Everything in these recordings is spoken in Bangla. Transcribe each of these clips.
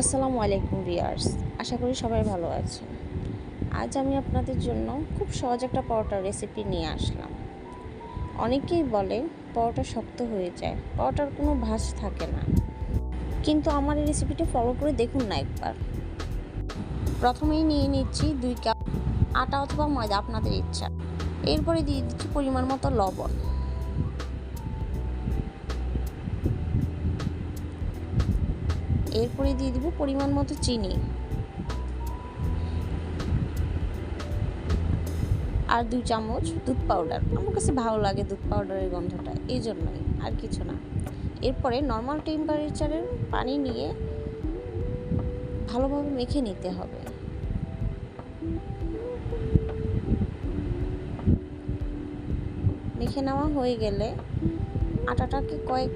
আসসালামু আলাইকুম ভিউয়ার্স, আশা করি সবাই ভালো আছেন। আজ আমি আপনাদের জন্য খুব সহজ একটা পরোটার রেসিপি নিয়ে আসলাম। অনেকেই বলে পরোটা শক্ত হয়ে যায়, পরোটার কোনো ভাঁজ থাকে না, কিন্তু আমার এই রেসিপিটা ফলো করে দেখুন না একবার। প্রথমেই নিয়ে নিচ্ছি 2 কাপ আটা অথবা ময়দা, আপনাদের ইচ্ছা। এরপরে দিয়ে দিচ্ছি পরিমাণ মতো লবণ, এরপরে দিয়ে দিব পরিমাণ মতো চিনি আর 2 চামচ দুধ পাউডার। আমার কাছে ভালো লাগে দুধ পাউডারের গন্ধটা, এই জন্যই, আর কিছু না। এরপরে নর্মাল টেম্পারেচারের পানি নিয়ে ভালোভাবে মেখে নিতে হবে। মেখে নেওয়া হয়ে গেলে আটাটাকে কয়েক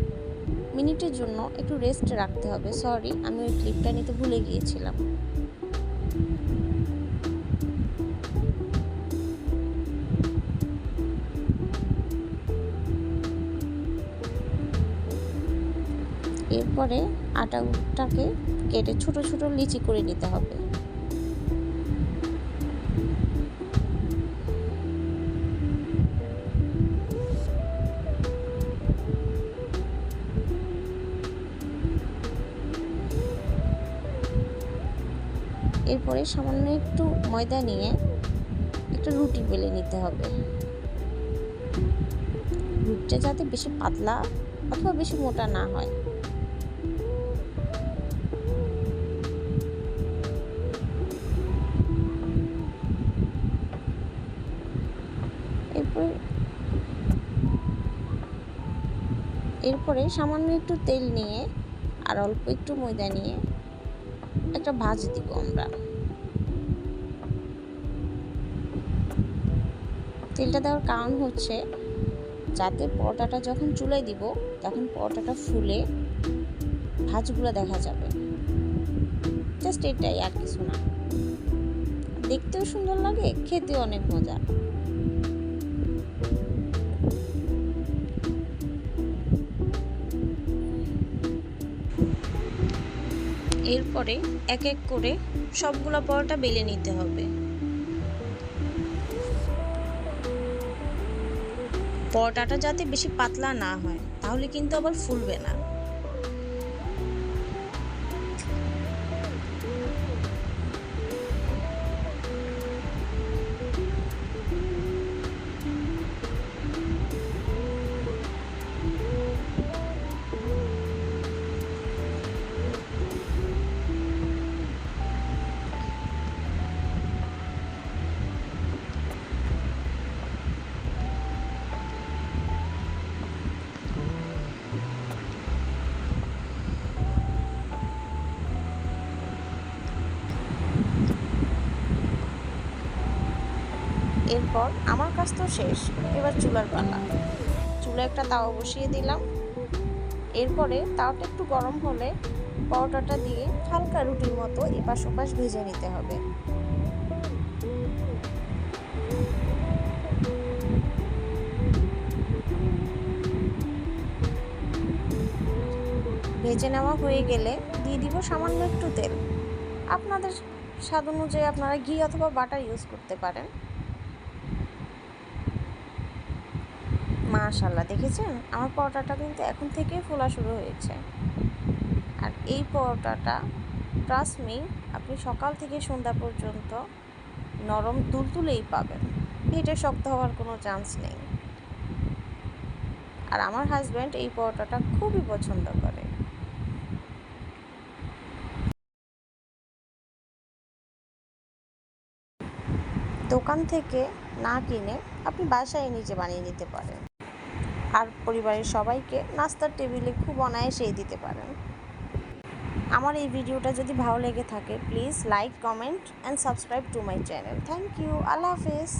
মিনিটের জন্য একটু রেস্ট রাখতে হবে। সরি, আমি ওই ক্লিপটা নিতে ভুলে গিয়েছিলাম। এরপরে আটাটাকে কেটে ছোট ছোট লিচি করে নিতে হবে। এরপরে সামান্য একটু ময়দা নিয়ে একটা রুটি বেলে নিতে হবে। রুটিটা যাতে বেশি পাতলা অথবা বেশি মোটা না হয়। এরপরে সামান্য একটু তেল নিয়ে আর অল্প একটু ময়দা নিয়ে একটা ভাঁজ দিব আমরা। তেলটা দেওয়ার কারণ হচ্ছে যাতে পরোটাটা যখন চুলায় দিব তখন পরোটাটা ফুলে ভাঁজগুলো দেখা যাবে। জাস্ট এটাই, আর কিছু না। দেখতেও সুন্দর লাগে, খেতেও অনেক মজা। এরপরে এক এক করে সবগুলো পরোটা বেলে নিতে হবে। পরোটাটা যাতে বেশি পাতলা না হয়, তাহলে কিন্তু আবার ফুলবে না। এরপর আমার কাজ তো শেষ, এবার চুলার পালা। চুলায় একটা তাওয়া বসিয়ে দিলাম। এরপরে তাওয়াটা একটু গরম হলে পরোটাটা দিয়ে হালকা রুটির মতো এপাশ ওপাশ ভেজে নিতে হবে। ভেজে নেওয়া হয়ে গেলে দিয়ে দিব সামান্য একটু তেল। আপনাদের স্বাদ অনুযায়ী আপনারা ঘি অথবা বাটার ইউজ করতে পারেন। মাশাআল্লাহ, দেখেছেন আমার পরোটাটা কিন্তু এখন থেকেই ফোলা শুরু হয়েছে। আর এই পরোটাটা ট্রাস্ট মি, আপনি সকাল থেকে সন্ধ্যা পর্যন্ত নরম তুলতুলেই পাবেন। এটা শক্ত হওয়ার কোনো চান্স নেই। আর আমার হাজব্যান্ড এই পরোটাটা খুবই পছন্দ করে। দোকান থেকে না কিনে আপনি বাসায় নিজে বানিয়ে নিতে পারেন, আর পরিবারের সবাইকে নাস্তার টেবিলে খুব অনায়াসেই দিতে পারেন। আমার এই ভিডিওটা যদি ভালো লেগে থাকে, please like, comment and subscribe to my channel. Thank you. আল্লাহ হাফেজ।